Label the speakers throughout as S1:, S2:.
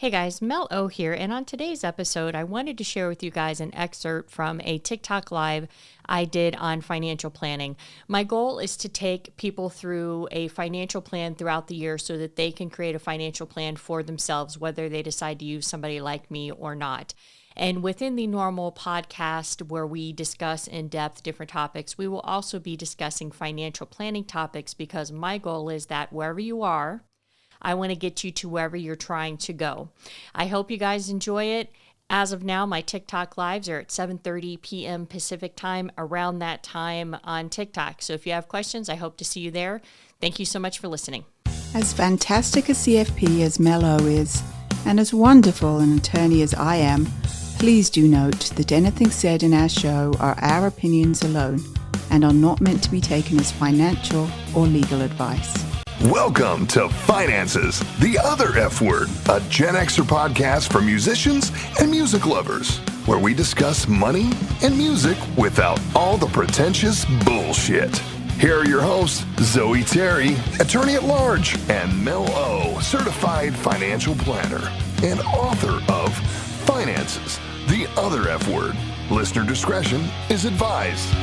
S1: Hey guys, Mel O here, and on today's episode, I wanted to share with you guys an excerpt from a TikTok live I did on financial planning. My goal is to take people through a financial plan throughout the year so that they can create a financial plan for themselves, whether they decide to use somebody like me or not. And within the normal podcast where we discuss in depth different topics, we will also be discussing financial planning topics because my goal is that wherever you are, I want to get you to wherever you're trying to go. I hope you guys enjoy it. As of now, my TikTok lives are at 7:30 p.m. Pacific time, around that time on TikTok. So if you have questions, I hope to see you there. Thank you so much for listening.
S2: As fantastic a CFP as Mel O is, and as wonderful an attorney as I am, please do note that anything said in our show are our opinions alone and are not meant to be taken as financial or legal advice.
S3: Welcome to Finances, the Other F Word, a Gen Xer podcast for musicians and music lovers, where we discuss money and music without all the pretentious bullshit. Here are your hosts, Zoe Terry, attorney at large, and Mel O, certified financial planner and author of Finances, the Other F Word. Listener discretion is advised.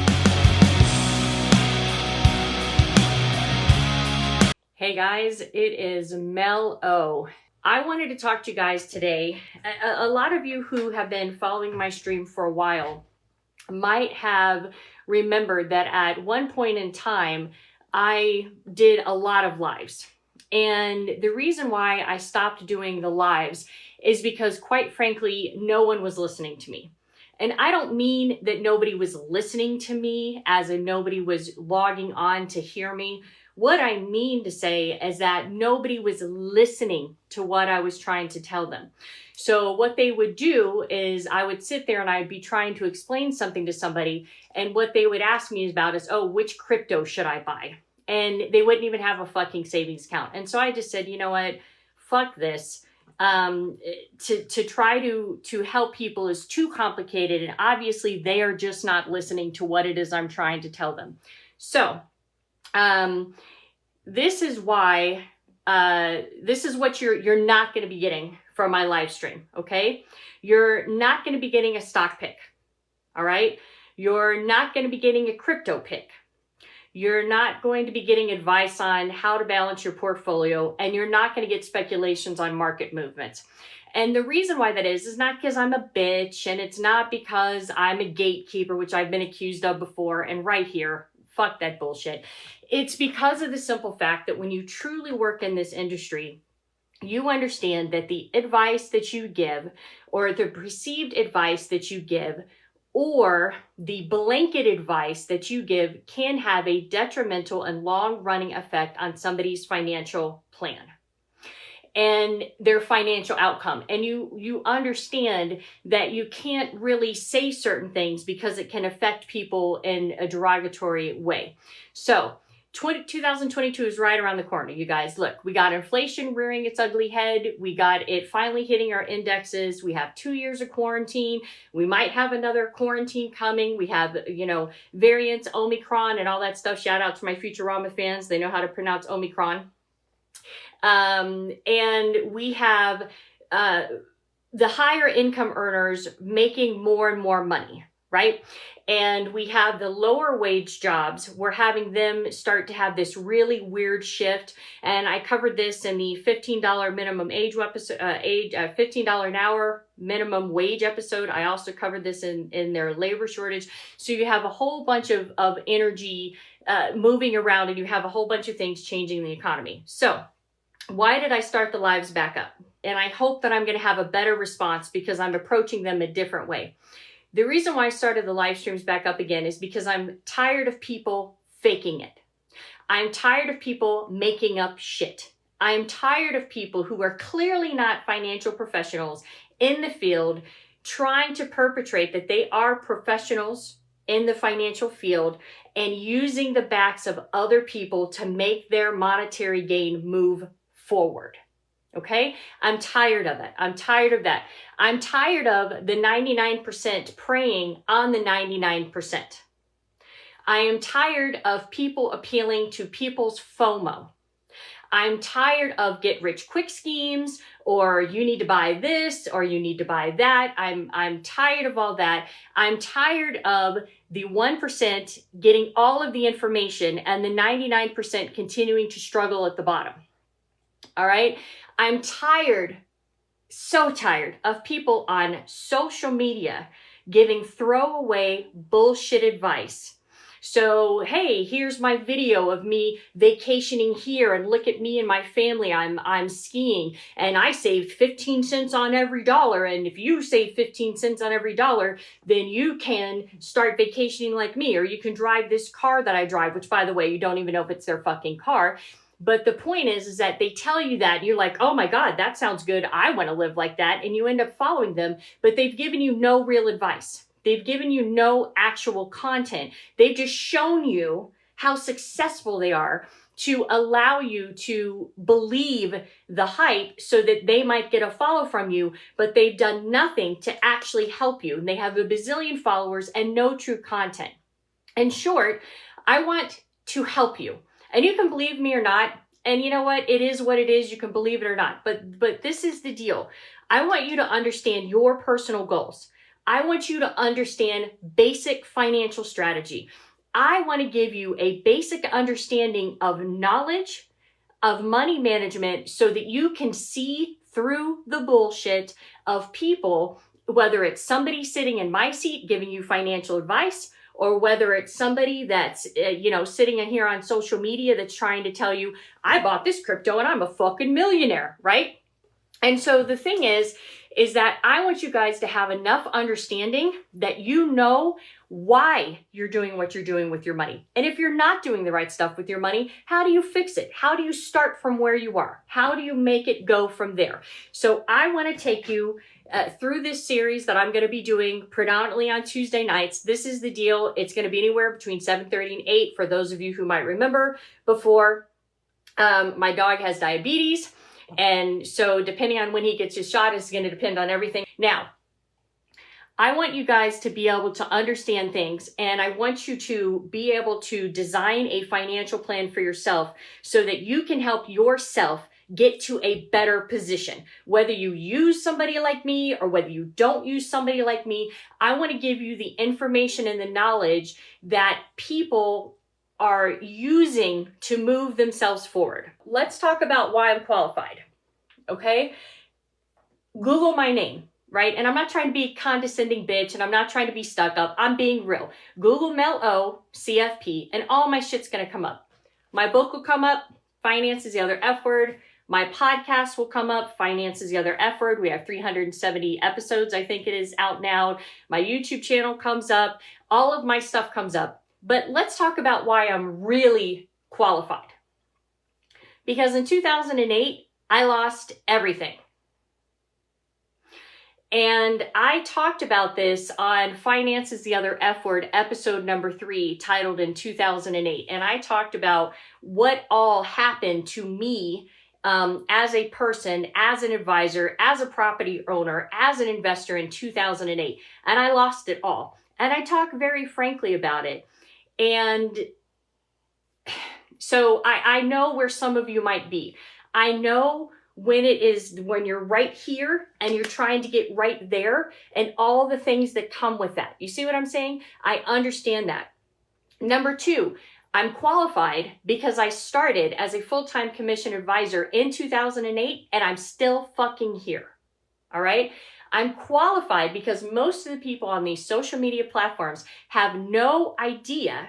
S1: Hey guys, it is Mel O. I wanted to talk to you guys today. A lot of you who have been following my stream for a while might have remembered that at one point in time, I did a lot of lives. And the reason why I stopped doing the lives is because, quite frankly, no one was listening to me. And I don't mean that nobody was listening to me, as in nobody was logging on to hear me. What I mean to say is that nobody was listening to what I was trying to tell them. So what they would do is I would sit there and I'd be trying to explain something to somebody. And what they would ask me about is, oh, which crypto should I buy? And they wouldn't even have a fucking savings account. And so I just said, you know what? Fuck this. To try to help people is too complicated. And obviously they are just not listening to what it is I'm trying to tell them. So, this is why, this is what you're not going to be getting from my live stream. Okay. You're not going to be getting a stock pick. All right. You're not going to be getting a crypto pick. You're not going to be getting advice on how to balance your portfolio, and you're not going to get speculations on market movements. And the reason why that is not because I'm a bitch, and it's not because I'm a gatekeeper, which I've been accused of before. And right here, fuck that bullshit. It's because of the simple fact that when you truly work in this industry, you understand that the advice that you give, or the perceived advice that you give, or the blanket advice that you give can have a detrimental and long-running effect on somebody's financial plan and their financial outcome. And you understand that you can't really say certain things because it can affect people in a derogatory way. So 2022 is right around the corner, you guys. Look, we got inflation rearing its ugly head. We got it finally hitting our indexes. We have 2 years of quarantine. We might have another quarantine coming. We have, variants, Omicron, and all that stuff. Shout out to my Futurama fans. They know how to pronounce Omicron. And we have the higher income earners making more and more money, right? And we have the lower wage jobs. We're having them start to have this really weird shift. And I covered this in the $15 minimum $15 an hour minimum wage episode. I also covered this in their labor shortage. So you have a whole bunch of energy moving around, and you have a whole bunch of things changing the economy. So why did I start the lives back up? And I hope that I'm going to have a better response because I'm approaching them a different way. The reason why I started the live streams back up again is because I'm tired of people faking it. I'm tired of people making up shit. I'm tired of people who are clearly not financial professionals in the field trying to perpetrate that they are professionals in the financial field and using the backs of other people to make their monetary gain move forward. Okay? I'm tired of it. I'm tired of that. I'm tired of the 99% preying on the 99%. I am tired of people appealing to people's FOMO. I'm tired of get rich quick schemes, or you need to buy this, or you need to buy that. I'm tired of all that. I'm tired of the 1% getting all of the information and the 99% continuing to struggle at the bottom. All right. I'm tired, so tired of people on social media giving throwaway bullshit advice. So, hey, here's my video of me vacationing here, and look at me and my family. I'm skiing, and I saved 15 cents on every dollar. And if you save 15 cents on every dollar, then you can start vacationing like me, or you can drive this car that I drive, which, by the way, you don't even know if it's their fucking car. But the point is that they tell you that, and you're like, oh my God, that sounds good. I want to live like that. And you end up following them, but they've given you no real advice. They've given you no actual content. They've just shown you how successful they are to allow you to believe the hype so that they might get a follow from you, but they've done nothing to actually help you. And they have a bazillion followers and no true content. In short, I want to help you. And you can believe me or not. And you know what? It is what it is. You can believe it or not. But this is the deal. I want you to understand your personal goals. I want you to understand basic financial strategy. I want to give you a basic understanding of knowledge, of money management, so that you can see through the bullshit of people, whether it's somebody sitting in my seat giving you financial advice, or whether it's somebody that's, sitting in here on social media that's trying to tell you, I bought this crypto and I'm a fucking millionaire, right? And so the thing is that I want you guys to have enough understanding that you know why you're doing what you're doing with your money. And if you're not doing the right stuff with your money, how do you fix it? How do you start from where you are? How do you make it go from there? So I want to take you through this series that I'm going to be doing predominantly on Tuesday nights. This is the deal. It's going to be anywhere between 7:30 and 8 for those of you who might remember before. My dog has diabetes. And so depending on when he gets his shot is going to depend on everything. Now, I want you guys to be able to understand things, and I want you to be able to design a financial plan for yourself so that you can help yourself get to a better position. Whether you use somebody like me or whether you don't use somebody like me, I want to give you the information and the knowledge that people are using to move themselves forward. Let's talk about why I'm qualified, okay? Google my name, right? And I'm not trying to be a condescending bitch, and I'm not trying to be stuck up. I'm being real. Google Mel O, CFP, and all my shit's gonna come up. My book will come up, Finance is the Other F Word. My podcast will come up, Finance is the Other F Word. We have 370 episodes, I think it is, out now. My YouTube channel comes up. All of my stuff comes up. But let's talk about why I'm really qualified. Because in 2008, I lost everything. And I talked about this on Finance is the Other F Word, episode number 3, titled in 2008. And I talked about what all happened to me as a person, as an advisor, as a property owner, as an investor in 2008. And I lost it all. And I talk very frankly about it. And so I know where some of you might be. I know when you're right here and you're trying to get right there and all the things that come with that. You see what I'm saying? I understand that. Number 2, I'm qualified because I started as a full-time commission advisor in 2008 and I'm still fucking here. All right? I'm qualified because most of the people on these social media platforms have no idea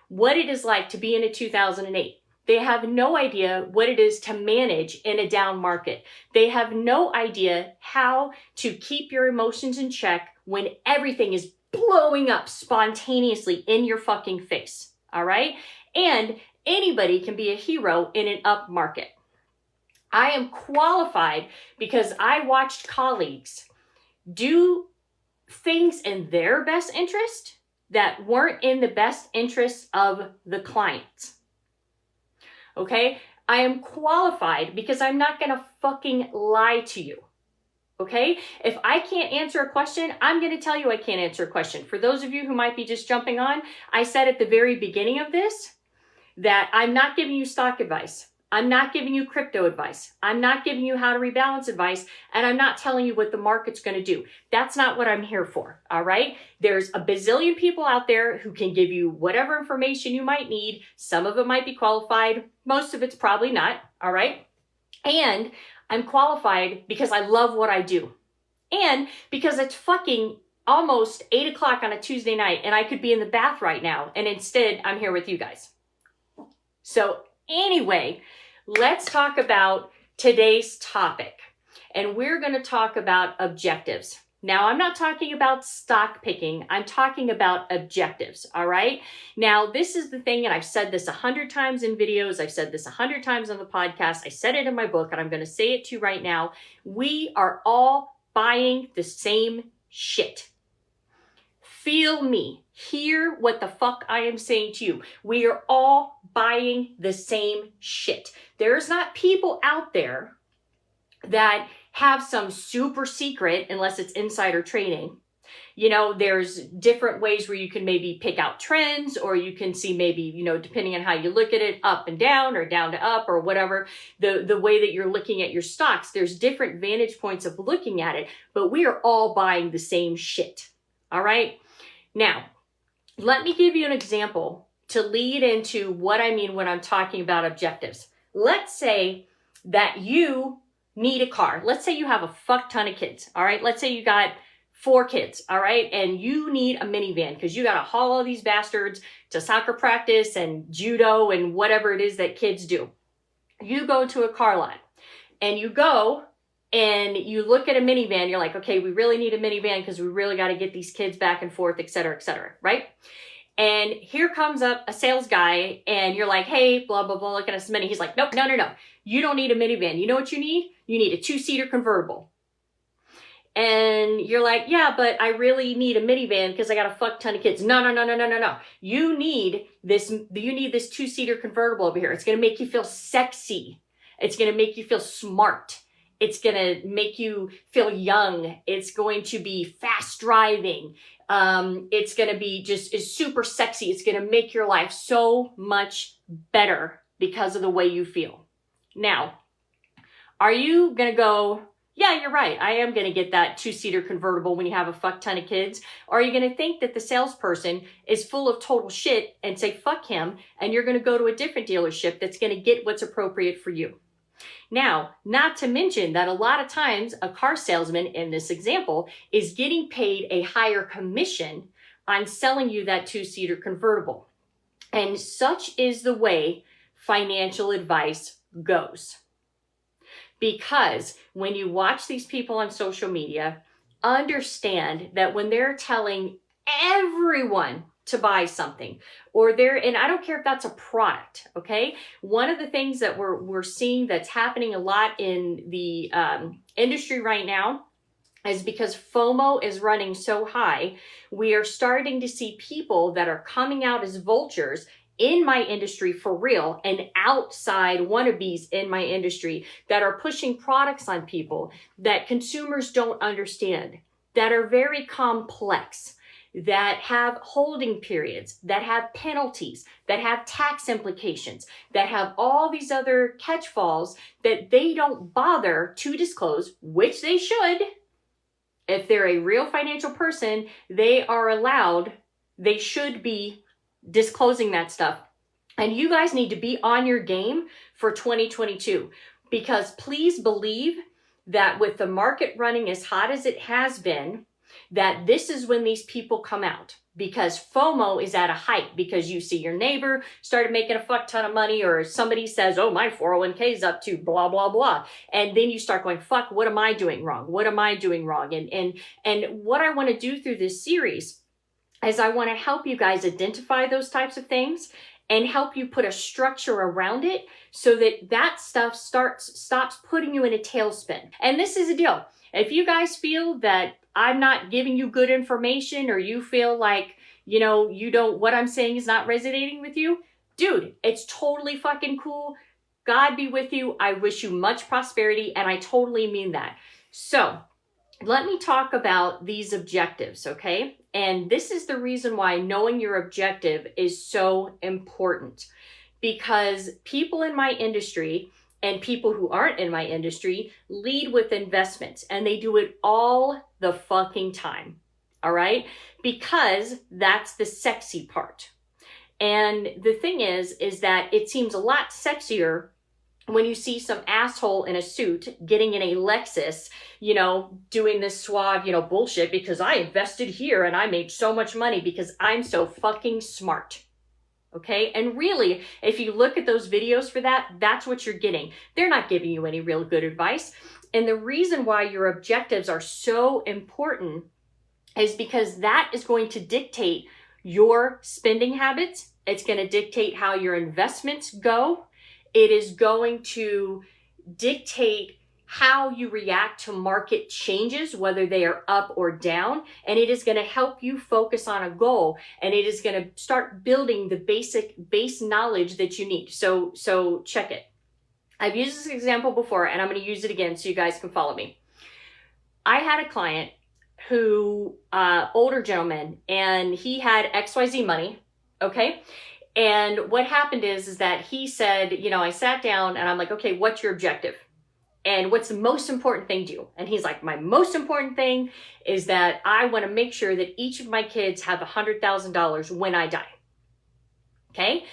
S1: what it is like to be in a 2008. They have no idea what it is to manage in a down market. They have no idea how to keep your emotions in check when everything is blowing up spontaneously in your fucking face. All right? And anybody can be a hero in an up market. I am qualified because I watched colleagues do things in their best interest that weren't in the best interest of the clients. Okay? I am qualified because I'm not going to fucking lie to you. Okay? If I can't answer a question, I'm going to tell you I can't answer a question. For those of you who might be just jumping on, I said at the very beginning of this that I'm not giving you stock advice. I'm not giving you crypto advice. I'm not giving you how to rebalance advice, and I'm not telling you what the market's going to do. That's not what I'm here for, all right? There's a bazillion people out there who can give you whatever information you might need. Some of it might be qualified. Most of it's probably not, all right? And I'm qualified because I love what I do. And because it's fucking almost 8 o'clock on a Tuesday night, and I could be in the bath right now, and instead I'm here with you guys. So anyway, let's talk about today's topic. And we're going to talk about objectives. Now, I'm not talking about stock picking. I'm talking about objectives, all right? Now, this is the thing, and I've said this 100 times in videos. I've said this 100 times on the podcast. I said it in my book, and I'm going to say it to you right now. We are all buying the same shit. Feel me. Hear what the fuck I am saying to you. We are all buying the same shit. There's not people out there that have some super secret, unless it's insider trading. You know, there's different ways where you can maybe pick out trends, or you can see maybe, you know, depending on how you look at it, up and down or down to up or whatever, the way that you're looking at your stocks, there's different vantage points of looking at it, but we are all buying the same shit. All right. Now, let me give you an example to lead into what I mean when I'm talking about objectives. Let's say that you need a car. Let's say you have a fuck ton of kids. All right. Let's say you got 4 kids. All right. And you need a minivan because you got to haul all these bastards to soccer practice and judo and whatever it is that kids do. You go to a car lot and you go and you look at a minivan. You're like, okay, we really need a minivan because we really got to get these kids back and forth, et cetera, right? And here comes up a sales guy and you're like, hey, blah, blah, blah, look at us mini. He's like, nope, no. You don't need a minivan. You know what you need? You need a 2-seater convertible. And you're like, yeah, but I really need a minivan because I got a fuck ton of kids. No. You need this 2-seater convertible over here. It's going to make you feel sexy. It's going to make you feel smart. It's going to make you feel young. It's going to be fast driving. It's going to be is super sexy. It's going to make your life so much better because of the way you feel. Now, are you going to go, yeah, you're right, I am going to get that 2-seater convertible when you have a fuck ton of kids? Or are you going to think that the salesperson is full of total shit and say, fuck him, and you're going to go to a different dealership that's going to get what's appropriate for you? Now, not to mention that a lot of times a car salesman in this example is getting paid a higher commission on selling you that 2-seater convertible. And such is the way financial advice goes. Because when you watch these people on social media, understand that when they're telling everyone to buy something, and I don't care if that's a product, okay? One of the things that we're seeing that's happening a lot in the industry right now is because FOMO is running so high, we are starting to see people that are coming out as vultures in my industry for real, and outside wannabes in my industry that are pushing products on people that consumers don't understand, that are very complex, that have holding periods, that have penalties, that have tax implications, that have all these other catchfalls that they don't bother to disclose, which they should. If they're a real financial person, they should be disclosing that stuff. And you guys need to be on your game for 2022, because please believe that with the market running as hot as it has been, that this is when these people come out, because FOMO is at a height, because you see your neighbor started making a fuck ton of money, or somebody says, oh, my 401k is up to blah, blah, blah. And then you start going, fuck, what am I doing wrong? What am I doing wrong? And what I want to do through this series is I want to help you guys identify those types of things and help you put a structure around it so that stuff stops putting you in a tailspin. And this is a deal. If you guys feel that I'm not giving you good information, or you feel like, what I'm saying is not resonating with you, dude, it's totally fucking cool. God be with you. I wish you much prosperity, and I totally mean that. So let me talk about these objectives, okay? And this is the reason why knowing your objective is so important. because people in my industry and people who aren't in my industry lead with investments, and they do it all the fucking time. All right? Because that's the sexy part. And the thing is that it seems a lot sexier when you see some asshole in a suit getting in a Lexus, doing this suave, bullshit because I invested here and I made so much money because I'm so fucking smart. Okay. And really, if you look at those videos for that, that's what you're getting. They're not giving you any real good advice. And the reason why your objectives are so important is because that is going to dictate your spending habits. It's going to dictate how your investments go. It is going to dictate how you react to market changes, whether they are up or down, and it is going to help you focus on a goal, and it is going to start building the base knowledge that you need. So check it. I've used this example before, and I'm going to use it again so you guys can follow me. I had a client who, older gentleman, and he had XYZ money, okay? And what happened is that he said, I sat down and I'm like, okay, what's your objective? And what's the most important thing to you? And he's like, my most important thing is that I want to make sure that each of my kids have $100,000 when I die. Okay?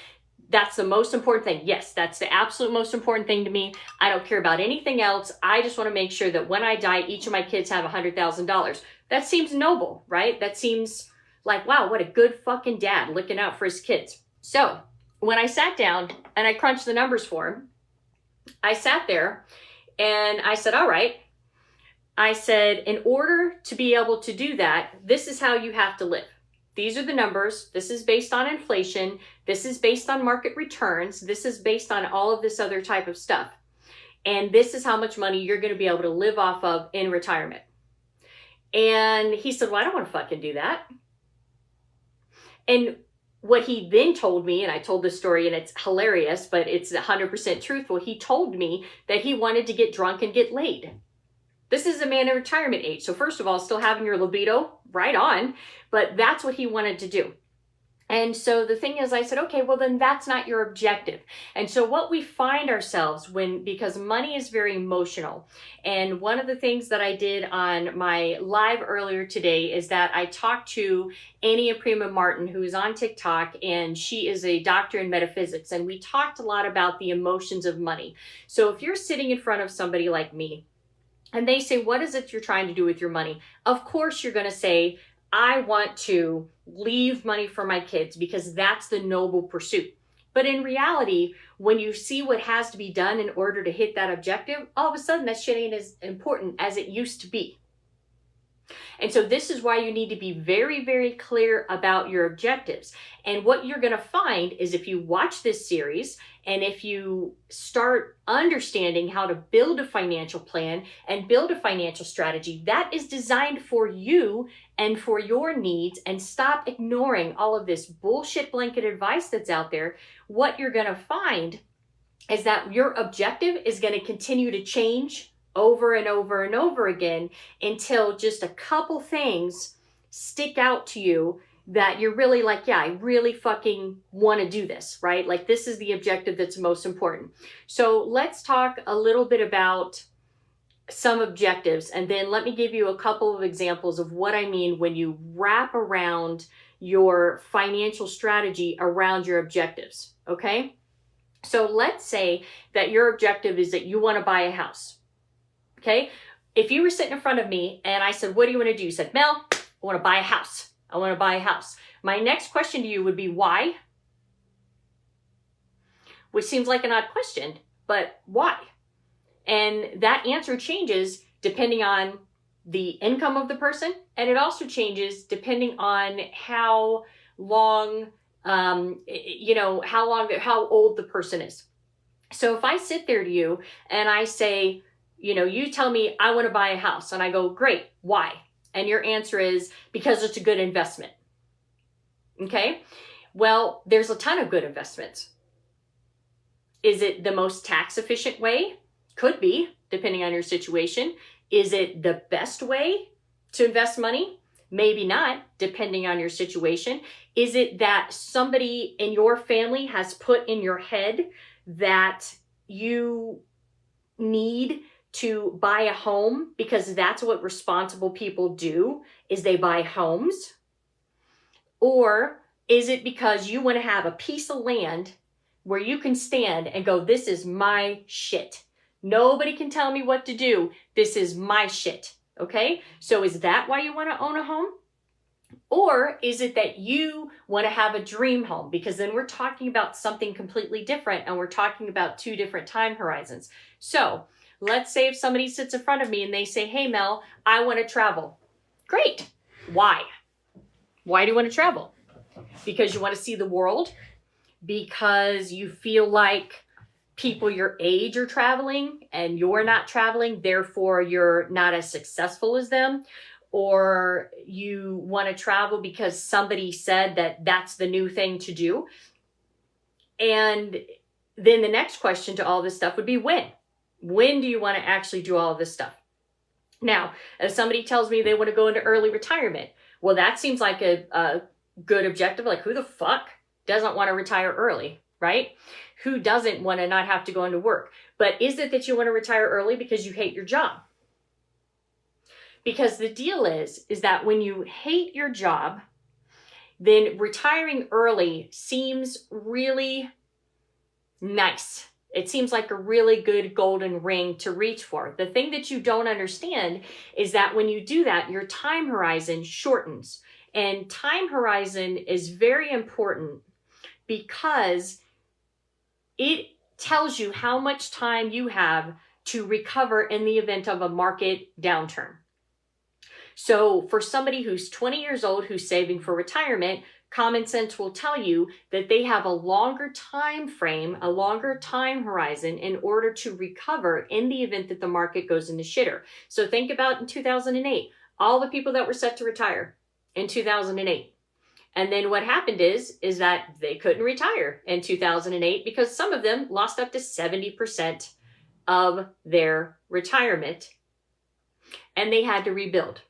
S1: That's the most important thing. Yes, that's the absolute most important thing to me. I don't care about anything else. I just want to make sure that when I die, each of my kids have $100,000. That seems noble, right? That seems like, wow, what a good fucking dad looking out for his kids. So when I sat down and I crunched the numbers for him, I sat there and I said, all right. I said, in order to be able to do that, this is how you have to live. These are the numbers. This is based on inflation. This is based on market returns. This is based on all of this other type of stuff. And this is how much money you're going to be able to live off of in retirement. And he said, well, I don't want to fucking do that. And what he then told me, and I told this story and it's hilarious, but it's 100% truthful. He told me that he wanted to get drunk and get laid. This is a man in retirement age. So first of all, still having your libido, right on, but that's what he wanted to do. And so the thing is, I said, okay, well then that's not your objective. And so what we find ourselves because money is very emotional. And one of the things that I did on my live earlier today is that I talked to Ania Prima Martin, who is on TikTok, and she is a doctor in metaphysics. And we talked a lot about the emotions of money. So if you're sitting in front of somebody like me, and they say, what is it you're trying to do with your money? Of course, you're going to say, I want to leave money for my kids because that's the noble pursuit. But in reality, when you see what has to be done in order to hit that objective, all of a sudden that shit ain't as important as it used to be. And so this is why you need to be very, very clear about your objectives. And what you're going to find is if you watch this series and if you start understanding how to build a financial plan and build a financial strategy that is designed for you and for your needs, and stop ignoring all of this bullshit blanket advice that's out there, what you're going to find is that your objective is going to continue to change over and over and over again until just a couple things stick out to you that you're really like, yeah, I really fucking want to do this, right? Like this is the objective that's most important. So let's talk a little bit about some objectives, and then let me give you a couple of examples of what I mean when you wrap around your financial strategy around your objectives, okay? So let's say that your objective is that you want to buy a house. Okay, if you were sitting in front of me and I said, what do you want to do? You said, Mel, I want to buy a house. I want to buy a house. My next question to you would be, why? Which seems like an odd question, but why? And that answer changes depending on the income of the person. And it also changes depending on how long, how old the person is. So if I sit there to you and I say, you tell me I want to buy a house, and I go, great, why? And your answer is because it's a good investment. Okay? Well, there's a ton of good investments. Is it the most tax efficient way? Could be, depending on your situation. Is it the best way to invest money? Maybe not, depending on your situation. Is it that somebody in your family has put in your head that you need to buy a home because that's what responsible people do, is they buy homes? Or is it because you want to have a piece of land where you can stand and go, this is my shit. Nobody can tell me what to do. This is my shit. Okay? So is that why you want to own a home? Or is it that you want to have a dream home? Because then we're talking about something completely different, and we're talking about two different time horizons. So let's say if somebody sits in front of me and they say, hey, Mel, I want to travel. Great. Why? Why do you want to travel? Because you want to see the world? Because you feel like people your age are traveling and you're not traveling, therefore you're not as successful as them? Or you want to travel because somebody said that that's the new thing to do? And then the next question to all this stuff would be when? When do you want to actually do all of this stuff? Now, if somebody tells me they want to go into early retirement, well, that seems like a good objective. Like, who the fuck doesn't want to retire early, right? Who doesn't want to not have to go into work? But is it that you want to retire early because you hate your job? Because the deal is that when you hate your job, then retiring early seems really nice. It seems like a really good golden ring to reach for. The thing that you don't understand is that when you do that, your time horizon shortens. And time horizon is very important because it tells you how much time you have to recover in the event of a market downturn. So for somebody who's 20 years old, who's saving for retirement, common sense will tell you that they have a longer time frame, a longer time horizon in order to recover in the event that the market goes into shitter. So think about in 2008, all the people that were set to retire in 2008. And then what happened is that they couldn't retire in 2008 because some of them lost up to 70% of their retirement and they had to rebuild.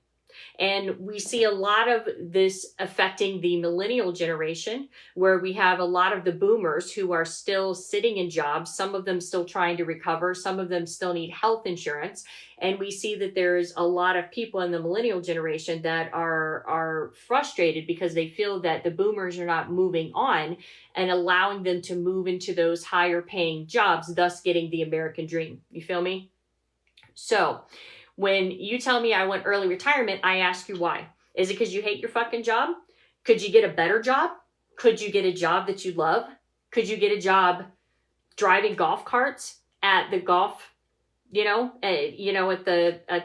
S1: And we see a lot of this affecting the millennial generation, where we have a lot of the boomers who are still sitting in jobs, some of them still trying to recover, some of them still need health insurance. And we see that there's a lot of people in the millennial generation that are frustrated because they feel that the boomers are not moving on and allowing them to move into those higher paying jobs, thus getting the American dream. You feel me? So when you tell me I want early retirement, I ask you why. Is it because you hate your fucking job? Could you get a better job? Could you get a job that you love? Could you get a job driving golf carts at the golf, at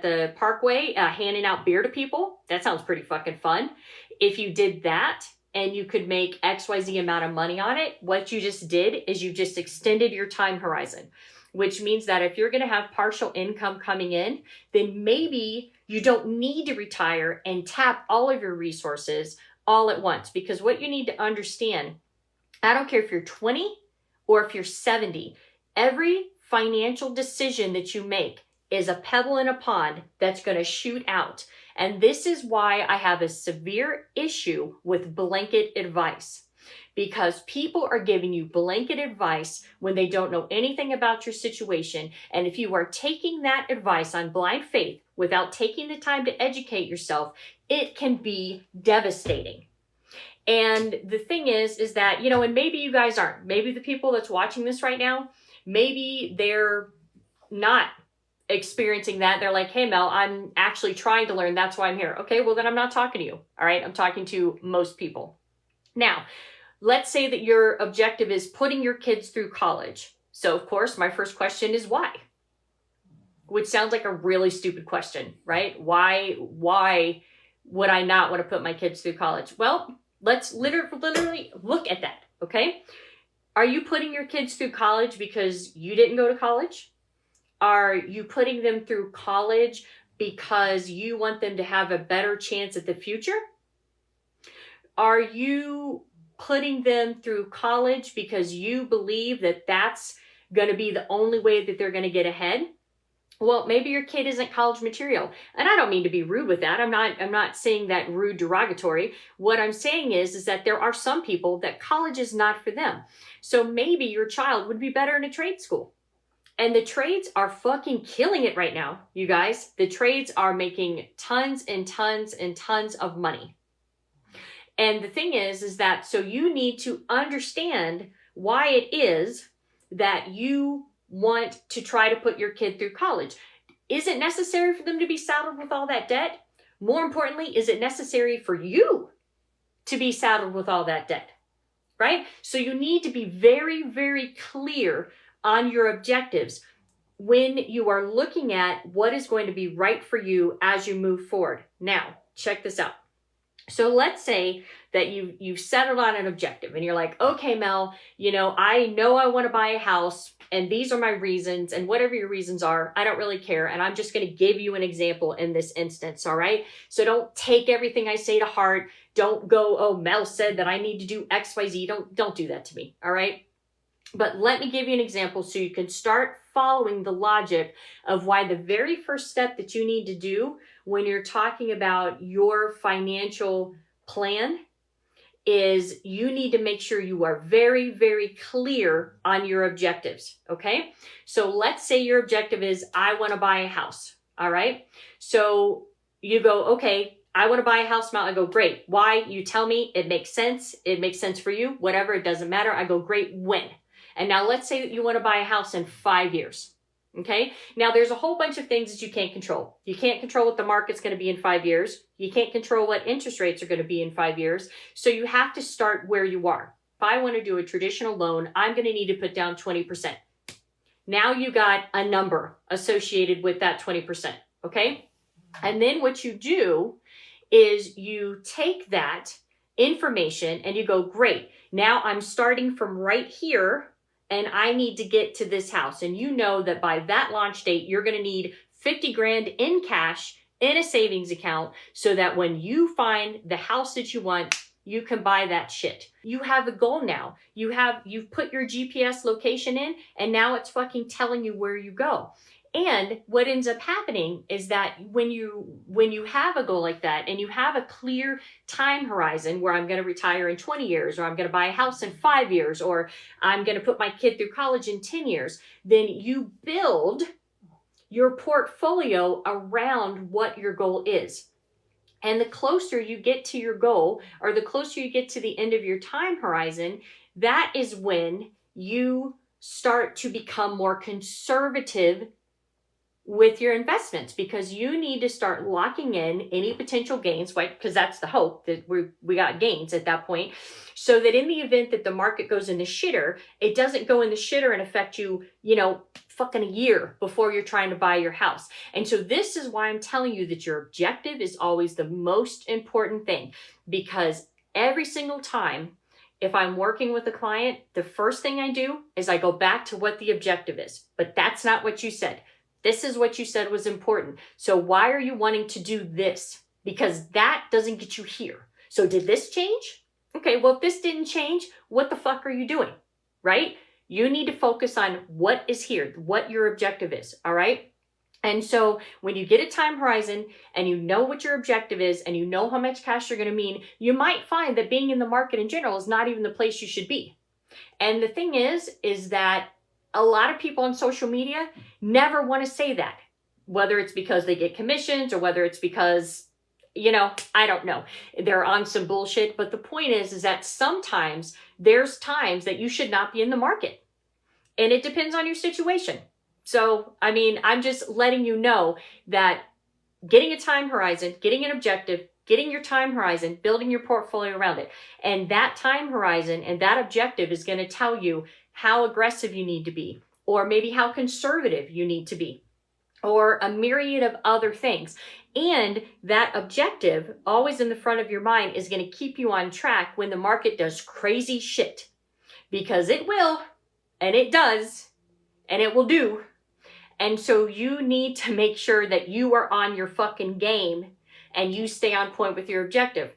S1: the parkway, handing out beer to people? That sounds pretty fucking fun. If you did that and you could make XYZ amount of money on it, what you just did is you just extended your time horizon. Which means that if you're going to have partial income coming in, then maybe you don't need to retire and tap all of your resources all at once. Because what you need to understand, I don't care if you're 20 or if you're 70, every financial decision that you make is a pebble in a pond that's going to shoot out. And this is why I have a severe issue with blanket advice. Because people are giving you blanket advice when they don't know anything about your situation. And if you are taking that advice on blind faith without taking the time to educate yourself, it can be devastating. And the thing is that, and maybe you guys aren't. Maybe the people that's watching this right now, maybe they're not experiencing that. They're like, hey, Mel, I'm actually trying to learn. That's why I'm here. Okay, well, then I'm not talking to you. All right, I'm talking to most people. Now, let's say that your objective is putting your kids through college. So, of course, my first question is why? Which sounds like a really stupid question, right? Why would I not want to put my kids through college? Well, let's literally look at that, okay? Are you putting your kids through college because you didn't go to college? Are you putting them through college because you want them to have a better chance at the future? Are you putting them through college because you believe that that's going to be the only way that they're going to get ahead? Well, maybe your kid isn't college material. And I don't mean to be rude with that. I'm not saying that rude derogatory. What I'm saying is that there are some people that college is not for them. So maybe your child would be better in a trade school. And the trades are fucking killing it right now, you guys. The trades are making tons and tons and tons of money. And the thing is that so you need to understand why it is that you want to try to put your kid through college. Is it necessary for them to be saddled with all that debt? More importantly, is it necessary for you to be saddled with all that debt? Right? So you need to be very, very clear on your objectives when you are looking at what is going to be right for you as you move forward. Now, check this out. So let's say that you've settled on an objective and you're like, okay, Mel, I know I want to buy a house and these are my reasons, and whatever your reasons are, I don't really care. And I'm just going to give you an example in this instance. All right. So don't take everything I say to heart. Don't go, oh, Mel said that I need to do X, Y, Z. Don't do that to me. All right. But let me give you an example so you can start following the logic of why the very first step that you need to do when you're talking about your financial plan is you need to make sure you are very, very clear on your objectives, okay? So let's say your objective is, I want to buy a house, all right? So you go, okay, I want to buy a house, Mel. I go, great. Why? You tell me. It makes sense. It makes sense for you. Whatever, it doesn't matter. I go, great. When? And now let's say that you want to buy a house in 5 years. Okay. Now there's a whole bunch of things that you can't control. You can't control what the market's going to be in 5 years. You can't control what interest rates are going to be in 5 years. So you have to start where you are. If I want to do a traditional loan, I'm going to need to put down 20%. Now you got a number associated with that 20%. Okay. And then what you do is you take that information and you go, great. Now I'm starting from right here. And I need to get to this house. And you know that by that launch date, you're going to need 50 grand in cash in a savings account so that when you find the house that you want, you can buy that shit. You have a goal now. You've put your GPS location in and now it's fucking telling you where you go. And what ends up happening is that when you have a goal like that and you have a clear time horizon where I'm going to retire in 20 years or I'm going to buy a house in 5 years or I'm going to put my kid through college in 10 years, then you build your portfolio around what your goal is. And the closer you get to your goal or the closer you get to the end of your time horizon, that is when you start to become more conservative with your investments, because you need to start locking in any potential gains, right? Because that's the hope that we got gains at that point, so that in the event that the market goes in the shitter, it doesn't go in the shitter and affect you, fucking a year before you're trying to buy your house. And so this is why I'm telling you that your objective is always the most important thing, because every single time if I'm working with a client, the first thing I do is I go back to what the objective is. But that's not what you said. This is what you said was important. So why are you wanting to do this? Because that doesn't get you here. So did this change? Okay, well, if this didn't change, what the fuck are you doing? Right? You need to focus on what is here, what your objective is. All right? And so when you get a time horizon and you know what your objective is and you know how much cash you're going to mean, you might find that being in the market in general is not even the place you should be. And the thing is that a lot of people on social media never want to say that, whether it's because they get commissions or whether it's because, I don't know, they're on some bullshit. But the point is that sometimes there's times that you should not be in the market, and it depends on your situation. So, I'm just letting you know that getting a time horizon, getting an objective, getting your time horizon, building your portfolio around it, and that time horizon and that objective is going to tell you how aggressive you need to be, or maybe how conservative you need to be, or a myriad of other things. And that objective, always in the front of your mind, is going to keep you on track when the market does crazy shit. Because it will, and it does, and it will do. And so you need to make sure that you are on your fucking game and you stay on point with your objective.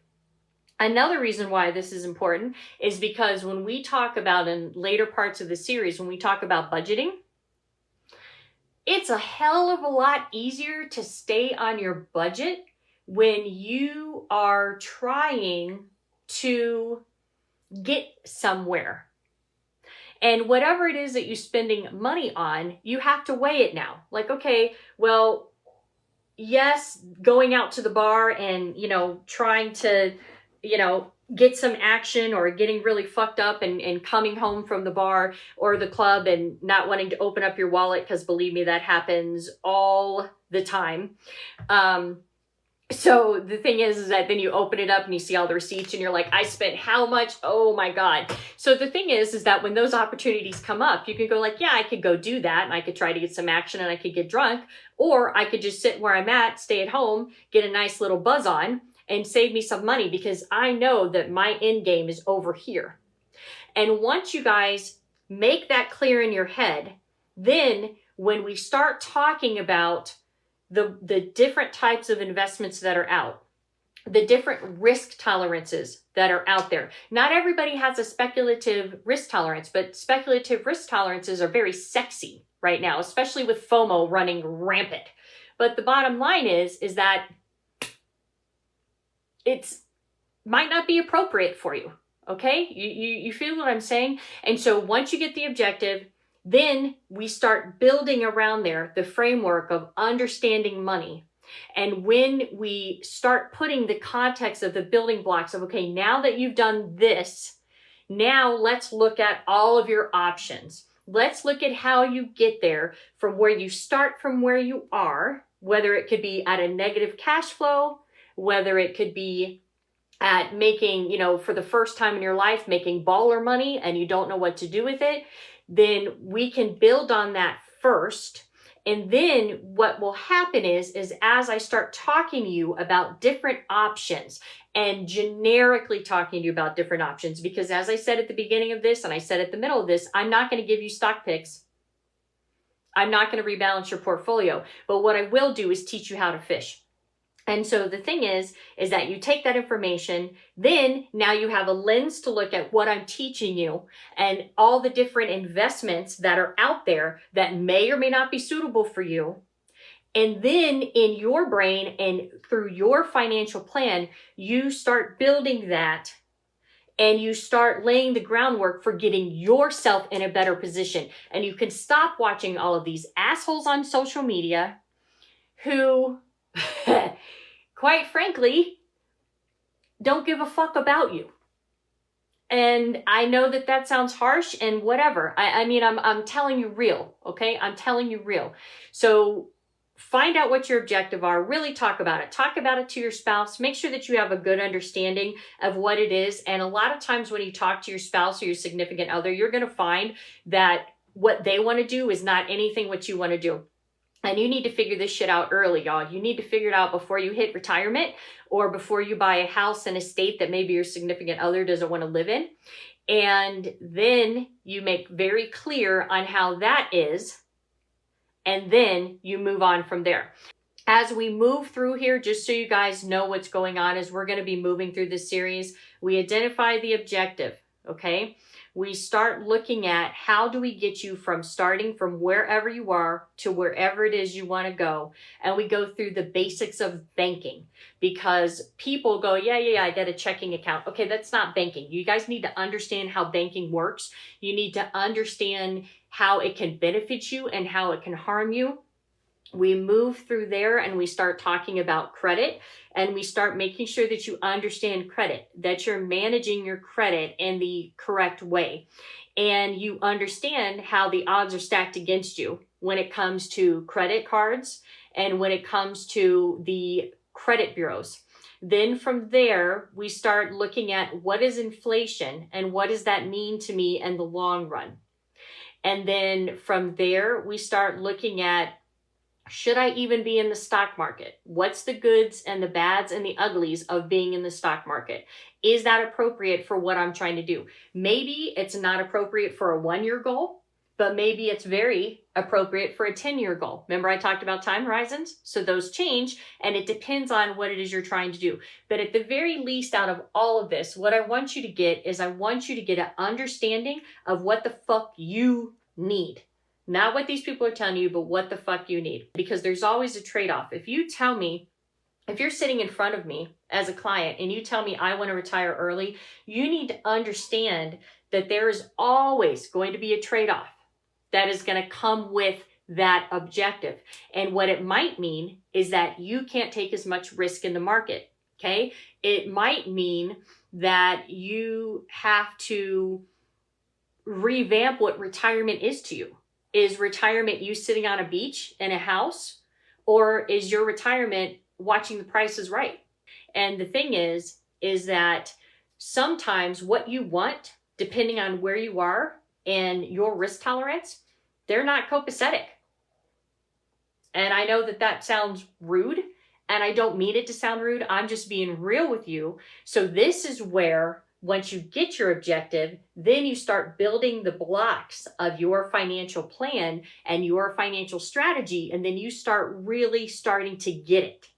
S1: Another reason why this is important is because when we talk about, in later parts of the series, when we talk about budgeting, It's a hell of a lot easier to stay on your budget when you are trying to get somewhere. And whatever it is that you're spending money on, you have to weigh it now. Like, okay, well, yes, going out to the bar and, trying to, get some action, or getting really fucked up and coming home from the bar or the club and not wanting to open up your wallet, because believe me, that happens all the time. So the thing is that then you open it up and you see all the receipts and you're like, I spent how much? Oh my God. So the thing is that when those opportunities come up, you can go like, yeah, I could go do that and I could try to get some action and I could get drunk, or I could just sit where I'm at, stay at home, get a nice little buzz on and save me some money, because I know that my end game is over here. And once you guys make that clear in your head, then when we start talking about the different types of investments that are out, the different risk tolerances that are out there. Not everybody has a speculative risk tolerance, but speculative risk tolerances are very sexy right now, especially with FOMO running rampant. But the bottom line is that it's might not be appropriate for you. Okay? You feel what I'm saying? And so once you get the objective, then we start building around there the framework of understanding money. And when we start putting the context of the building blocks of, okay, now that you've done this, now let's look at all of your options. Let's look at how you get there from where you start from where you are, whether it could be at a negative cash flow, whether it could be at making, for the first time in your life, making baller money and you don't know what to do with it. Then we can build on that first. And then what will happen is as I start talking to you about different options and generically talking to you about different options, because as I said at the beginning of this and I said at the middle of this, I'm not going to give you stock picks. I'm not going to rebalance your portfolio. But what I will do is teach you how to fish. And so the thing is that you take that information, then now you have a lens to look at what I'm teaching you and all the different investments that are out there that may or may not be suitable for you. And then in your brain and through your financial plan, you start building that and you start laying the groundwork for getting yourself in a better position. And you can stop watching all of these assholes on social media who... quite frankly, don't give a fuck about you. And I know that sounds harsh and whatever. I'm telling you real, okay? I'm telling you real. So find out what your objective are. Really talk about it. Talk about it to your spouse. Make sure that you have a good understanding of what it is. And a lot of times when you talk to your spouse or your significant other, you're going to find that what they want to do is not anything what you want to do. And you need to figure this shit out early, y'all. You need to figure it out before you hit retirement or before you buy a house in a state that maybe your significant other doesn't want to live in. And then you make very clear on how that is. And then you move on from there. As we move through here, just so you guys know what's going on, as we're going to be moving through this series, we identify the objective, okay? We start looking at how do we get you from starting from wherever you are to wherever it is you want to go. And we go through the basics of banking, because people go, yeah, I got a checking account. Okay, that's not banking. You guys need to understand how banking works. You need to understand how it can benefit you and how it can harm you. We move through there and we start talking about credit, and we start making sure that you understand credit, that you're managing your credit in the correct way. And you understand how the odds are stacked against you when it comes to credit cards and when it comes to the credit bureaus. Then from there, we start looking at what is inflation and what does that mean to me in the long run. And then from there, we start looking at, should I even be in the stock market? What's the goods and the bads and the uglies of being in the stock market? Is that appropriate for what I'm trying to do? Maybe it's not appropriate for a 1-year goal, but maybe it's very appropriate for a 10-year goal. Remember I talked about time horizons? So those change, and it depends on what it is you're trying to do. But at the very least, out of all of this, what I want you to get is I want you to get an understanding of what the fuck you need. Not what these people are telling you, but what the fuck you need. Because there's always a trade-off. If you tell me, if you're sitting in front of me as a client and you tell me I want to retire early, you need to understand that there is always going to be a trade-off that is going to come with that objective. And what it might mean is that you can't take as much risk in the market, okay? It might mean that you have to revamp what retirement is to you. Is retirement you sitting on a beach in a house, or is your retirement watching The Price is Right? And the thing is that sometimes what you want, depending on where you are and your risk tolerance, they're not copacetic. And I know that that sounds rude, and I don't mean it to sound rude. I'm just being real with you. So this is where, once you get your objective, then you start building the blocks of your financial plan and your financial strategy, and then you start really starting to get it.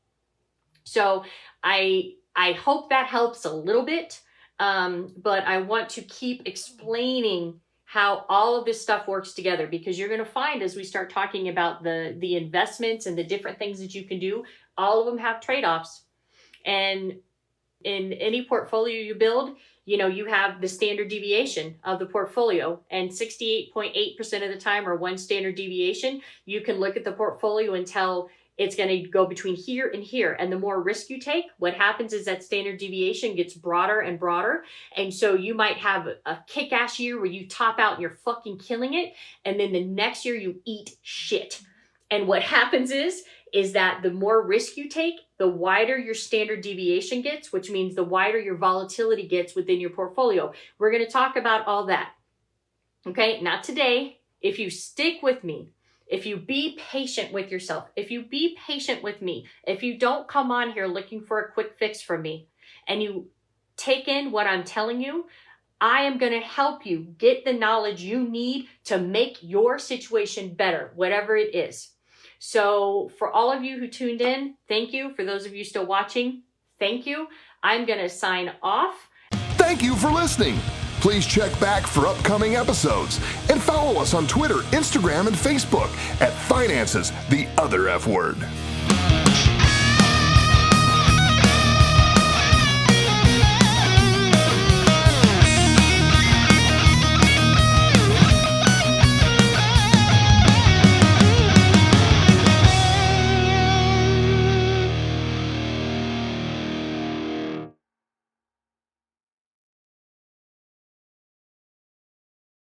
S1: So I hope that helps a little bit, but I want to keep explaining how all of this stuff works together, because you're going to find as we start talking about the investments and the different things that you can do, all of them have trade-offs. And in any portfolio you build, you have the standard deviation of the portfolio, and 68.8% of the time, or one standard deviation, you can look at the portfolio and tell it's going to go between here and here. And the more risk you take, what happens is that standard deviation gets broader and broader. And so you might have a kick-ass year where you top out and you're fucking killing it. And then the next year you eat shit. And what happens is that the more risk you take, the wider your standard deviation gets, which means the wider your volatility gets within your portfolio. We're going to talk about all that. Okay, not today. If you stick with me, if you be patient with yourself, if you be patient with me, if you don't come on here looking for a quick fix from me, and you take in what I'm telling you, I am going to help you get the knowledge you need to make your situation better, whatever it is. So for all of you who tuned in, thank you. For those of you still watching, thank you. I'm going to sign off.
S3: Thank you for listening. Please check back for upcoming episodes and follow us on Twitter, Instagram, and Facebook at Finances, the Other F Word.